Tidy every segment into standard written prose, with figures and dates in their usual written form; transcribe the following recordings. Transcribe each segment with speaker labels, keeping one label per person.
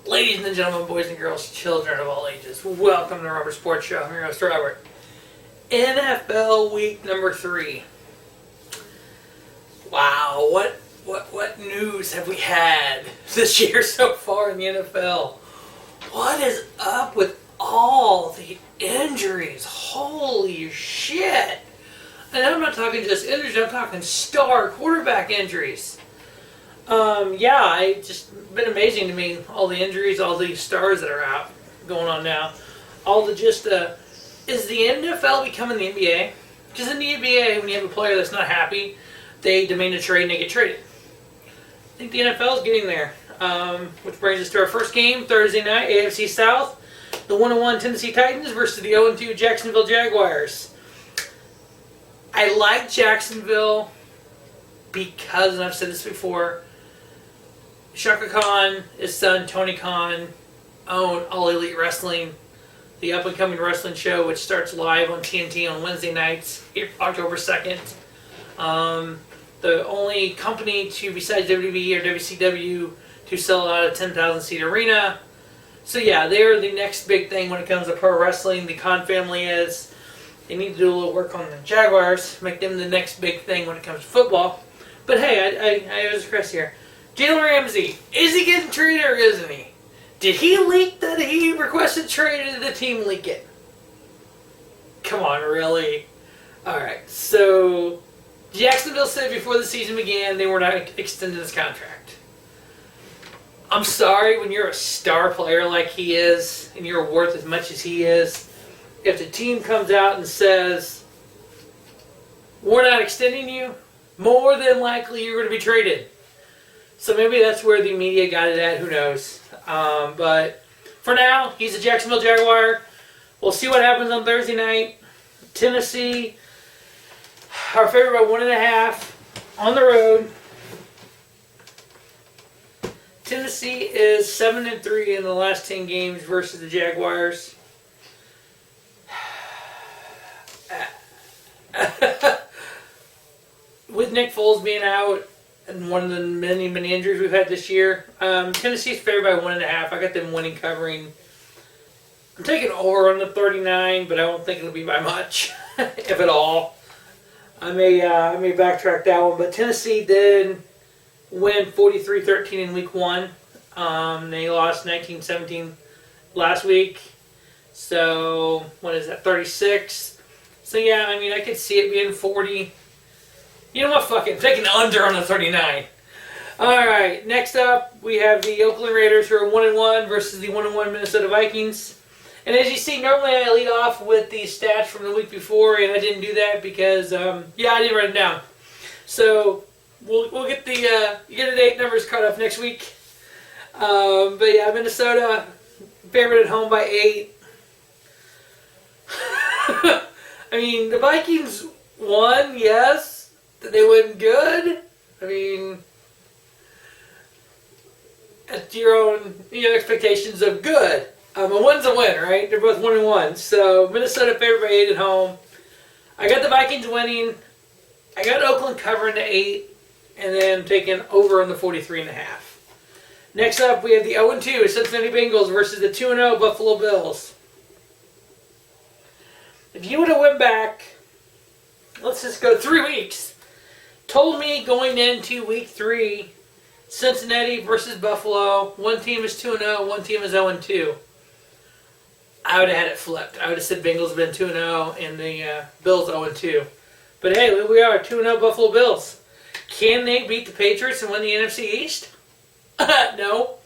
Speaker 1: Ladies and gentlemen, boys and girls, children of all ages, welcome to the Robert Sports Show. I'm your host, Robert. NFL Week number 3. Wow, what news have we had this year so far in the NFL? What is up with all the injuries? Holy shit! And I'm not talking just injuries, I'm talking star quarterback injuries. It's just been amazing to me, all the injuries, all the stars that are out going on now. Is the NFL becoming the NBA? Because in the NBA, when you have a player that's not happy, they demand a trade and they get traded. I think the NFL is getting there. Which brings us to our first game, Thursday night, AFC South. The 1-1 Tennessee Titans versus the 0-2 Jacksonville Jaguars. I like Jacksonville because, and I've said this before, Shaka Khan, his son Tony Khan, own All Elite Wrestling, the up-and-coming wrestling show, which starts live on TNT on Wednesday nights, October 2nd. The only company besides WWE or WCW, to sell out a 10,000-seat arena. So yeah, they're the next big thing when it comes to pro wrestling. The Khan family is. They need to do a little work on the Jaguars, make them the next big thing when it comes to football. But hey, I was Chris here. Jalen Ramsey, is he getting traded or isn't he? Did he leak that he requested trade or did the team leak it? Come on, really? Alright, so Jacksonville said before the season began they were not extending his contract. I'm sorry, when you're a star player like he is and you're worth as much as he is, if the team comes out and says, we're not extending you, more than likely you're going to be traded. So maybe that's where the media got it at, who knows. But for now, he's a Jacksonville Jaguar. We'll see what happens on Thursday night. Tennessee, our favorite by 1.5 on the road. Tennessee is 7-3 in the last 10 games versus the Jaguars. With Nick Foles being out and one of the many injuries we've had this year, Tennessee's favored by 1.5. I got them winning, covering. I'm taking over on the 39, but I don't think it'll be by much, if at all. I may backtrack that one, but Tennessee did win 43-13 in week 1. They lost 19-17 last week. So, what is that, 36? So, yeah, I could see it being 40. You know what, fuck it, I'm taking under on the 39. Alright, next up, we have the Oakland Raiders, who are 1-1 versus the 1-1 Minnesota Vikings. And as you see, normally I lead off with the stats from the week before, and I didn't do that because, I didn't write them down. So, we'll get the year-to-date numbers cut off next week. But yeah, Minnesota favored at home by 8. The Vikings won, yes. Did they win good? At your own expectations of good. A win's a win, right? They're both 1-1. So Minnesota favored by 8 at home. I got the Vikings winning. I got Oakland covering the 8. And then taking over on the 43.5. Next up, we have the 0-2 Cincinnati Bengals versus the 2-0 Buffalo Bills. If you would have went back, let's just go 3 weeks, told me going into week 3, Cincinnati versus Buffalo, one team is 2-0, one team is 0-2. I would have had it flipped. I would have said Bengals have been 2-0 and the Bills 0-2. But hey, here we are, 2-0 Buffalo Bills. Can they beat the Patriots and win the NFC East? No.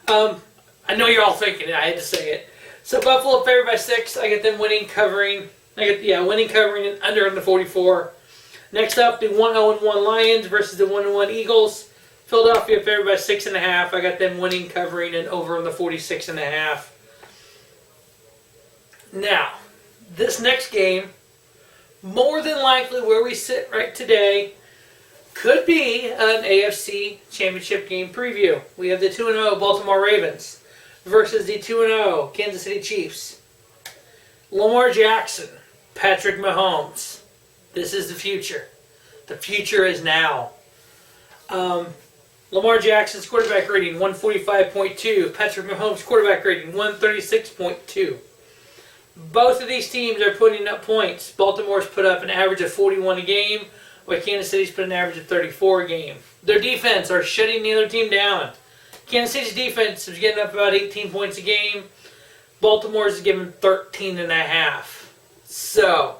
Speaker 1: I know you're all thinking it. I had to say it. So Buffalo favored by 6. I get them winning, covering. Winning, covering, and under on the 44. Next up, the 1-0-1 Lions versus the 1-1 Eagles. Philadelphia favored by 6.5. I got them winning, covering, and over on the 46.5. Now, this next game, more than likely where we sit right today, could be an AFC Championship game preview. We have the 2-0 Baltimore Ravens versus the 2-0 Kansas City Chiefs. Lamar Jackson, Patrick Mahomes. This is the future. The future is now. Lamar Jackson's quarterback rating, 145.2. Patrick Mahomes' quarterback rating, 136.2. Both of these teams are putting up points. Baltimore's put up an average of 41 a game, while Kansas City's put an average of 34 a game. Their defense are shutting the other team down. Kansas City's defense is getting up about 18 points a game. Baltimore's giving 13.5. So,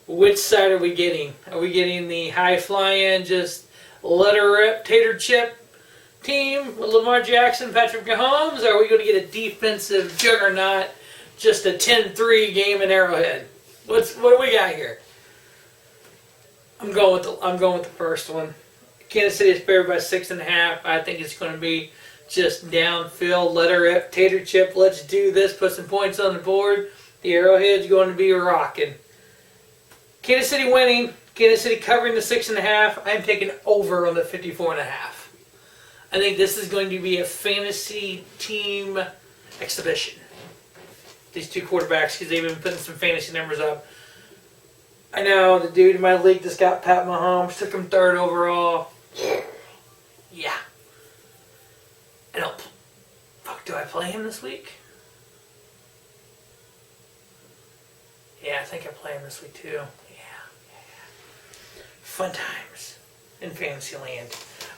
Speaker 1: which side are we getting? Are we getting the high-flying, just let-her-rip, tater chip team with Lamar Jackson, Patrick Mahomes? Or are we going to get a defensive juggernaut, just a 10-3 game in Arrowhead? What do we got here? I'm going with the first one. Kansas City is favored by 6.5. I think it's going to be just downfield, let-her-rip, tater chip. Let's do this. Put some points on the board. The Arrowhead's going to be rocking. Kansas City winning. Kansas City covering the 6.5. I'm taking over on the 54.5. I think this is going to be a fantasy team exhibition. These two quarterbacks, because they've been putting some fantasy numbers up. I know the dude in my league just got Pat Mahomes, took him 3rd overall. Yeah. I don't. Fuck, do I play him this week? Yeah, I think I play him this week too. Fun times in Fantasyland.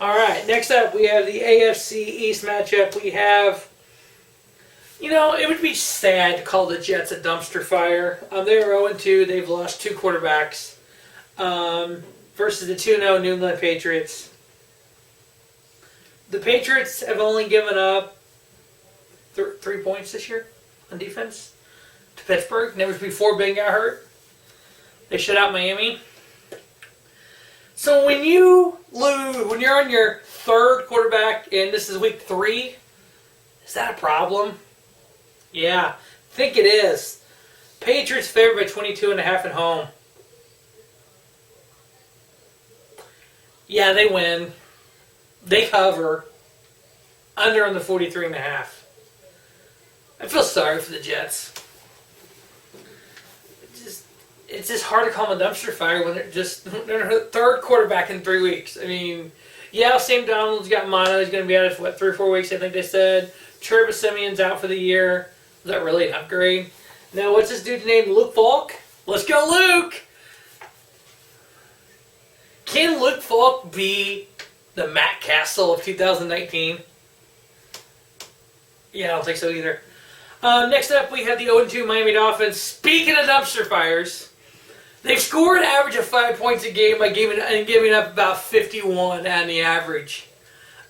Speaker 1: Alright, next up we have the AFC East matchup. We have, it would be sad to call the Jets a dumpster fire. They're 0-2. They've lost 2 quarterbacks. Versus the 2-0 New England Patriots. The Patriots have only given up 3 points this year on defense to Pittsburgh. Never before Ben got hurt. They shut out Miami. So when you lose, when you're on your 3rd quarterback and this is week 3, is that a problem? Yeah, I think it is. Patriots favored by 22.5 at home. Yeah, they win. They cover. Under on the 43.5. I feel sorry for the Jets. It's just hard to call them a dumpster fire when they're their 3rd quarterback in 3 weeks. I mean, yeah, Sam Donald's got mono. He's going to be out for 3 or 4 weeks, I think they said. Trevor Simeon's out for the year. Is that really an upgrade? Now, what's this dude's name? Luke Falk? Let's go, Luke! Can Luke Falk be the Matt Castle of 2019? Yeah, I don't think so either. Next up, we have the 0-2 Miami Dolphins. Speaking of dumpster fires, they've scored an average of 5 points a game by giving up about 51 on the average.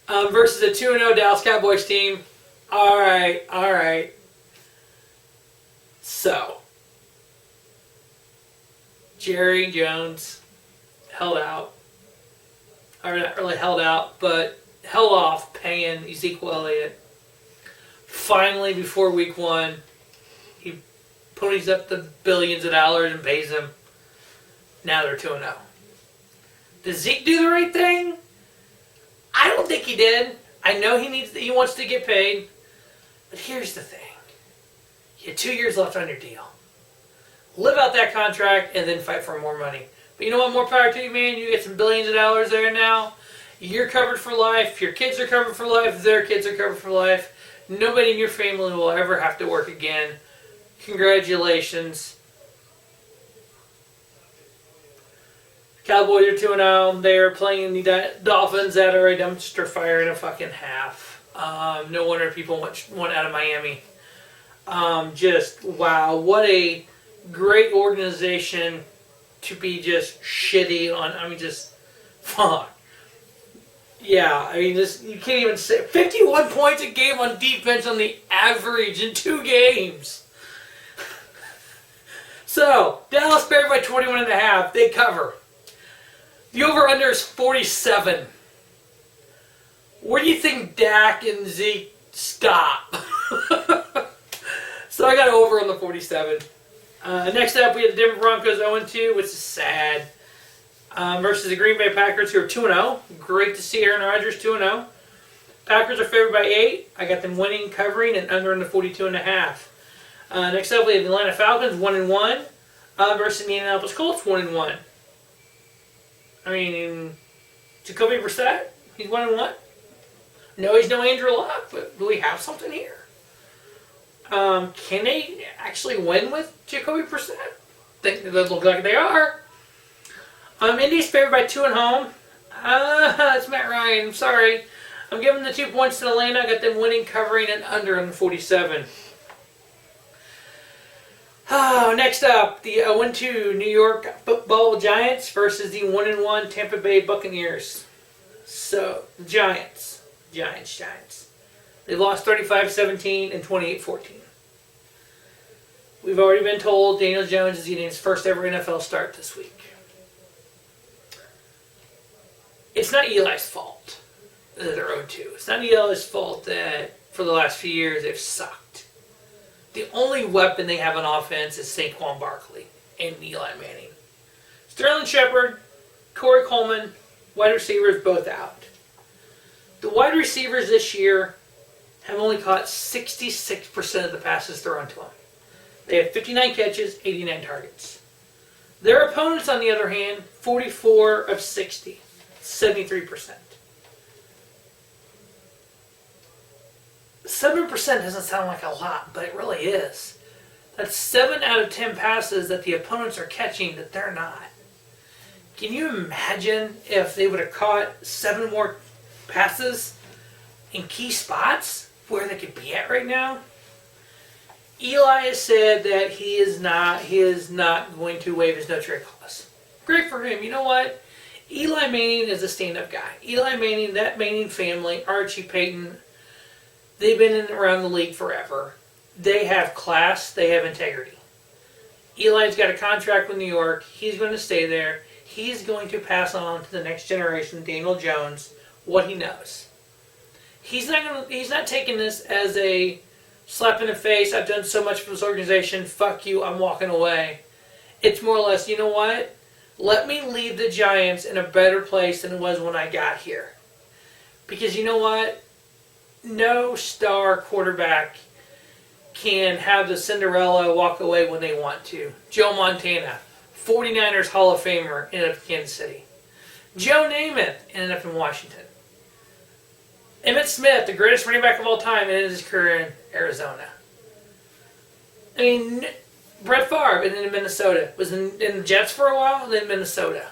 Speaker 1: Versus a 2-0 Dallas Cowboys team. All right. So, Jerry Jones held out. Or not really held out, but held off paying Ezekiel Elliott. Finally, before week 1, he ponies up the billions of dollars and pays him. Now they're 2-0. Does Zeke do the right thing? I don't think he did. I know he wants to get paid. But here's the thing. You have 2 years left on your deal. Live out that contract and then fight for more money. But you know what? More power to you, man. You get some billions of dollars there now. You're covered for life. Your kids are covered for life. Their kids are covered for life. Nobody in your family will ever have to work again. Congratulations. Cowboys are 2-0. They are playing the Dolphins that are a dumpster fire in a fucking half. No wonder people went out of Miami. Just, wow. What a great organization to be just shitty on. Just, fuck. Yeah, you can't even say 51 points a game on defense on the average in 2 games. So, Dallas favored by 21.5. They cover. The over-under is 47. Where do you think Dak and Zeke stop? So I got over on the 47. Next up, we have the Denver Broncos 0-2, which is sad. Versus the Green Bay Packers, who are 2-0. Great to see Aaron Rodgers 2-0. Packers are favored by 8. I got them winning, covering, and under in the 42.5. Next up, we have the Atlanta Falcons 1-1 versus the Indianapolis Colts 1-1. I mean, Jacoby Brissett, He's 1-1. No, he's no Andrew Luck, but do we have something here? Can they actually win with Jacoby Brissett? They look like they are. Indy's favored by 2 at home. It's Matt Ryan. I'm sorry. I'm giving the 2 points to Atlanta. I got them winning, covering, and under on 47. Next up, the 0-2 New York Football Giants versus the 1-1 Tampa Bay Buccaneers. So, the Giants. They lost 35-17 and 28-14. We've already been told Daniel Jones is getting his first ever NFL start this week. It's not Eli's fault that they're 0-2. It's not Eli's fault that for the last few years they've sucked. The only weapon they have on offense is Saquon Barkley and Eli Manning. Sterling Shepard, Corey Coleman, wide receivers both out. The wide receivers this year have only caught 66% of the passes thrown to them. They have 59 catches, 89 targets. Their opponents, on the other hand, 44 of 60, 73%. 7% doesn't sound like a lot, but it really is. That's 7 out of 10 passes that the opponents are catching that they're not. Can you imagine if they would have caught 7 more passes in key spots where they could be at right now? Eli has said that he is not going to waive his no-trade clause. Great for him. You know what? Eli Manning is a stand-up guy. Eli Manning, that Manning family, Archie Payton, they've been around the league forever. They have class. They have integrity. Eli's got a contract with New York. He's going to stay there. He's going to pass on to the next generation, Daniel Jones, what he knows. He's not taking this as a slap in the face. I've done so much for this organization. Fuck you. I'm walking away. It's more or less, you know what? Let me leave the Giants in a better place than it was when I got here. Because you know what? No star quarterback can have the Cinderella walk away when they want to. Joe Montana, 49ers Hall of Famer, ended up in Kansas City. Joe Namath ended up in Washington. Emmitt Smith, the greatest running back of all time, ended his career in Arizona. I mean, Brett Favre ended in Minnesota. Was in the Jets for a while, then Minnesota.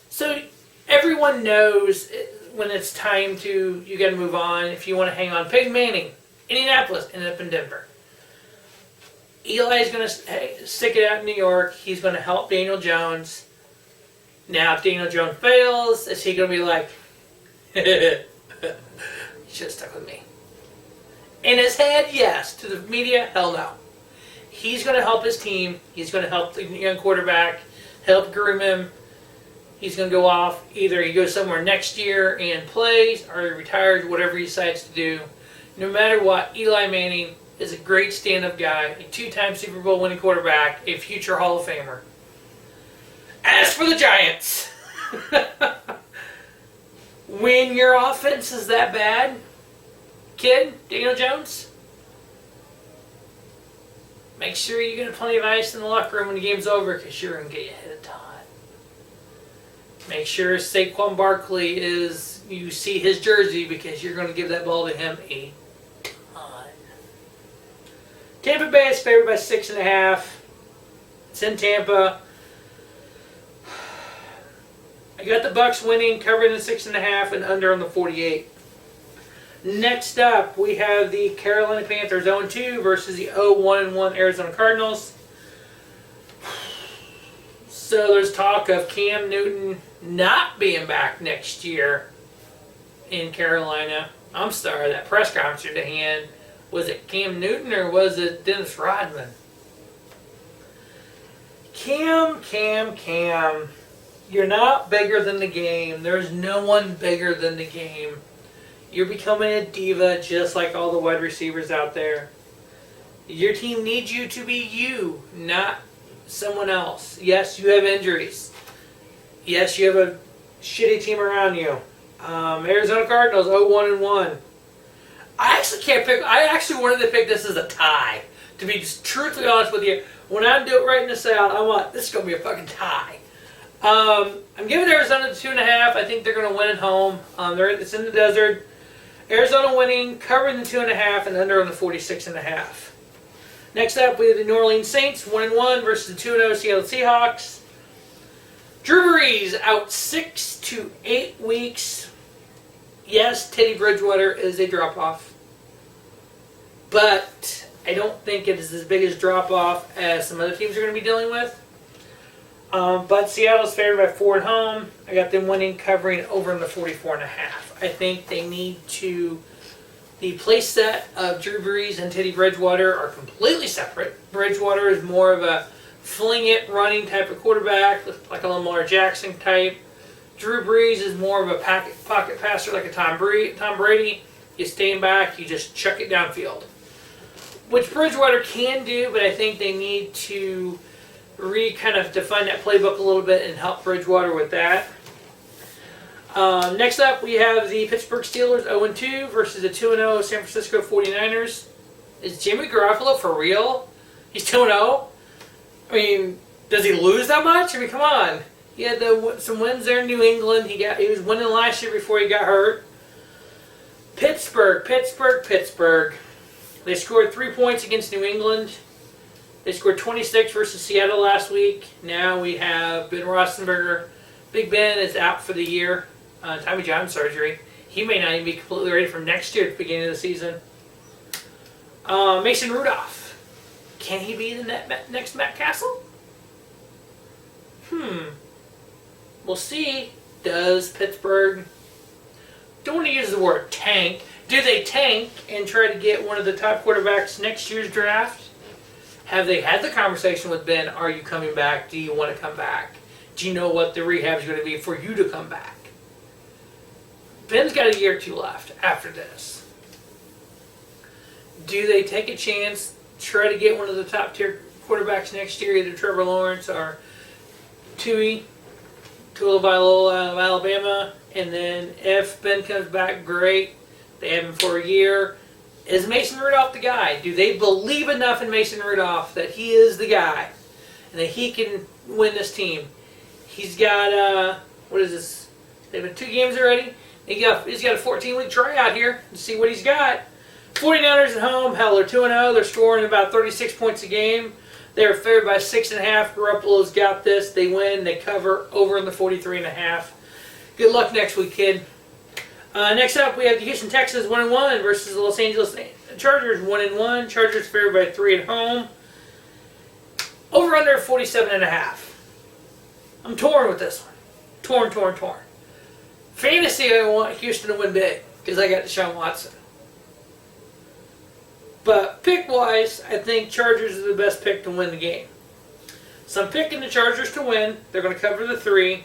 Speaker 1: So everyone knows when it's time to, you got to move on. If you want to hang on. Peyton Manning, Indianapolis, ended up in Denver. Eli's going to stick it out in New York. He's going to help Daniel Jones. Now, if Daniel Jones fails, is he going to be like, you should have stuck with me? In his head, yes. To the media, hell no. He's going to help his team. He's going to help the young quarterback, help groom him. He's going to go off. Either he goes somewhere next year and plays, or he retires, whatever he decides to do. No matter what, Eli Manning is a great stand-up guy, a 2-time Super Bowl winning quarterback, a future Hall of Famer. As for the Giants, when your offense is that bad, kid, Daniel Jones, make sure you get plenty of ice in the locker room when the game's over, because you're going to get you hit a ton. Make sure Saquon Barkley you see his jersey, because you're going to give that ball to him a ton. Tampa Bay is favored by 6.5. It's in Tampa. I got the Bucs winning, covering the 6.5 and under on the 48. Next up, we have the Carolina Panthers 0-2 versus the 0-1 Arizona Cardinals. So there's talk of Cam Newton not being back next year in Carolina. I'm sorry, that press conference at the hand, was it Cam Newton or was it Dennis Rodman? Cam. You're not bigger than the game. There's no one bigger than the game. You're becoming a diva just like all the wide receivers out there. Your team needs you to be you, not someone else. Yes, you have injuries. Yes, you have a shitty team around you. Arizona Cardinals 0-1. I actually wanted to pick this as a tie. To be just truthfully honest with you, when I do it right in this out, I want this is going to be a fucking tie. I'm giving Arizona the 2.5. I think they're going to win at home. It's in the desert. Arizona winning, covering the 2.5, and under on the 46.5. Next up, we have the New Orleans Saints, 1-1 versus the 2-0 Seattle Seahawks. Drew Brees out 6 to 8 weeks. Yes, Teddy Bridgewater is a drop-off. But I don't think it is as big a drop-off as some other teams are going to be dealing with. But Seattle's favored by 4 at home. I got them winning, covering over in the 44.5. I think they need to... The play set of Drew Brees and Teddy Bridgewater are completely separate. Bridgewater is more of a fling-it, running type of quarterback, like a Lamar Jackson type. Drew Brees is more of a pocket passer, like a Tom Brady. You stand back, you just chuck it downfield. Which Bridgewater can do, but I think they need to kind of define that playbook a little bit and help Bridgewater with that. Next up, we have the Pittsburgh Steelers 0-2 versus the 2-0 San Francisco 49ers. Is Jimmy Garoppolo for real? He's 2-0? I mean, does he lose that much? I mean, come on. He had some wins there in New England. He was winning last year before he got hurt. Pittsburgh. They scored 3 points against New England. They scored 26 versus Seattle last week. Now we have Ben Roethlisberger. Big Ben is out for the year. Tommy John surgery. He may not even be completely ready for next year at the beginning of the season. Mason Rudolph. Can he be the next Matt Castle? We'll see. Does Pittsburgh... Don't want to use the word tank. Do they tank and try to get one of the top quarterbacks next year's draft? Have they had the conversation with Ben? Are you coming back? Do you want to come back? Do you know what the rehab is going to be for you to come back? Ben's got a year or two left after this. Do they take a chance, try to get one of the top tier quarterbacks next year, either Trevor Lawrence or Tua Tagovailoa out of Alabama, and then if Ben comes back, great. They have him for a year. Is Mason Rudolph the guy? Do they believe enough in Mason Rudolph that he is the guy and that he can win this team? He's got, what is this? They've been 2 games already. He's got a 14-week tryout here to see what he's got. 49ers at home. Hell, they're 2-0. They're scoring about 36 points a game. They're favored by 6.5. Garoppolo's got this. They win. They cover over in the 43.5. Good luck next week, kid. Next up, we have the Houston Texans 1-1 versus the Los Angeles Chargers 1-1. Chargers favored by 3 at home. Over under 47.5. I'm torn with this one. Torn. Fantasy, I want Houston to win big because I got Deshaun Watson. But pick-wise, I think Chargers is the best pick to win the game. So I'm picking the Chargers to win. They're going to cover the 3.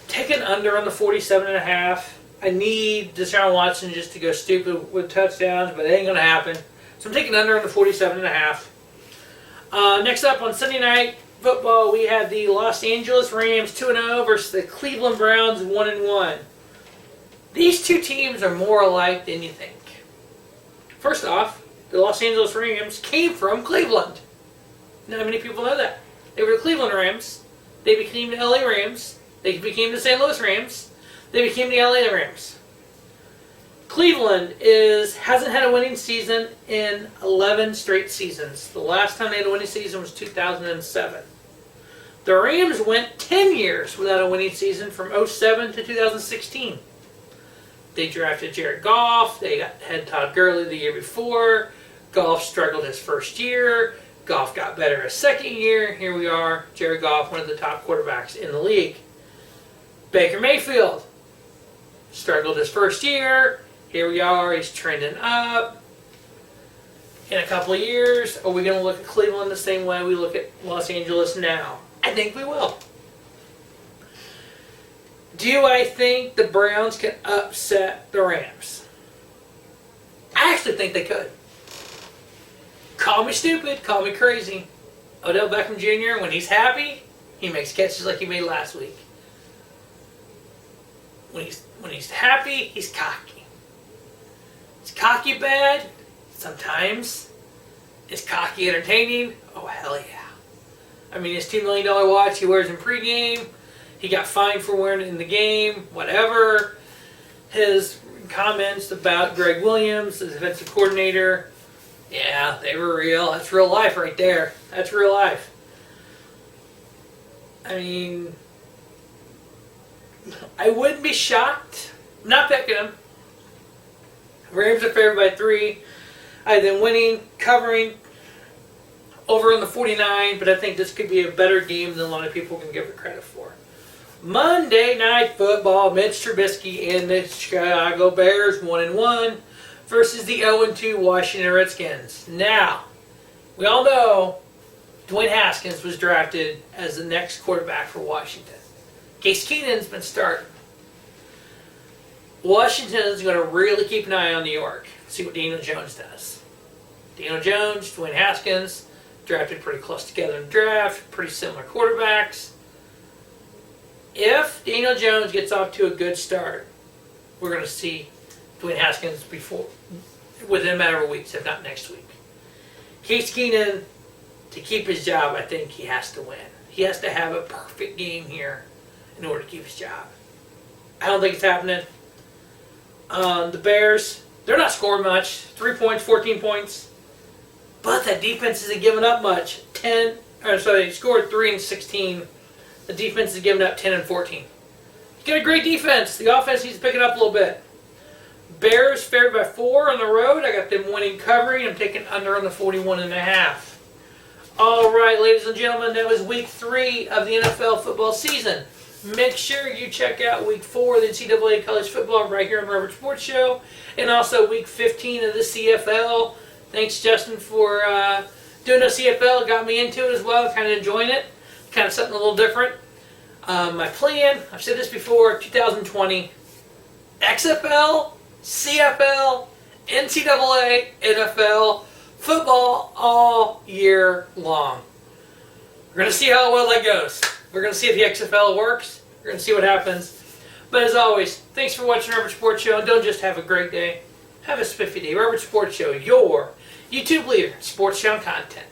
Speaker 1: Take an under on the 47.5. I need Deshaun Watson just to go stupid with touchdowns, but it ain't going to happen. So I'm taking under on the 47.5. Next up on Sunday Night Football, we have the Los Angeles Rams 2-0 versus the Cleveland Browns 1-1. These two teams are more alike than you think. First off, the Los Angeles Rams came from Cleveland. Not many people know that. They were the Cleveland Rams. They became the LA Rams. They became the St. Louis Rams. They became the LA Rams. Cleveland hasn't had a winning season in 11 straight seasons. The last time they had a winning season was 2007. The Rams went 10 years without a winning season from 2007 to 2016. They drafted Jared Goff. They had Todd Gurley the year before. Goff struggled his first year. Goff got better his second year. Here we are, Jared Goff, one of the top quarterbacks in the league. Baker Mayfield struggled his first year. Here we are, he's trending up. In a couple of years, are we going to look at Cleveland the same way we look at Los Angeles now? I think we will. Do I think the Browns can upset the Rams? I actually think they could. Call me stupid, call me crazy. Odell Beckham Jr., when he's happy, he makes catches like he made last week. When he's happy, he's cocky. Is cocky bad? Sometimes. Is cocky entertaining? Oh, hell yeah. I mean, his $2 million watch he wears in pregame. He got fined for wearing it in the game, whatever. His comments about Greg Williams, the defensive coordinator, yeah, they were real. That's real life right there. That's real life. I mean, I wouldn't be shocked. Not picking them. Rams are favored by 3. I had them winning, covering over on the 49, but I think this could be a better game than a lot of people can give it credit for. Monday Night Football, Mitch Trubisky and the Chicago Bears 1-1 versus the 0-2 Washington Redskins. Now, we all know Dwayne Haskins was drafted as the next quarterback for Washington. Case Keenum's been starting. Washington is going to really keep an eye on New York, see what Daniel Jones does. Daniel Jones, Dwayne Haskins, drafted pretty close together in the draft, pretty similar quarterbacks. If Daniel Jones gets off to a good start, we're going to see Dwayne Haskins within a matter of weeks, if not next week. Case Keenum, to keep his job, I think he has to win. He has to have a perfect game here in order to keep his job. I don't think it's happening. The Bears, they're not scoring much. 3 points, 14 points. But that defense isn't giving up much. They scored 3 and 16. The defense is giving up 10 and 14. You got a great defense. The offense needs to pick it up a little bit. Bears favored by 4 on the road. I got them winning, covering. I'm taking under on the 41.5. All right, ladies and gentlemen, that was week 3 of the NFL football season. Make sure you check out week 4 of the NCAA college football right here on the Robert Sports Show, and also week 15 of the CFL. Thanks, Justin, for doing the CFL. Got me into it as well. Kind of enjoying it. Kind of something a little different. My plan, I've said this before, 2020, XFL, CFL, NCAA, NFL, football all year long. We're going to see how well that goes. We're going to see if the XFL works. We're going to see what happens. But as always, thanks for watching Robert Sports Show. And don't just have a great day. Have a spiffy day. Robert Sports Show, your YouTube leader, sports show content.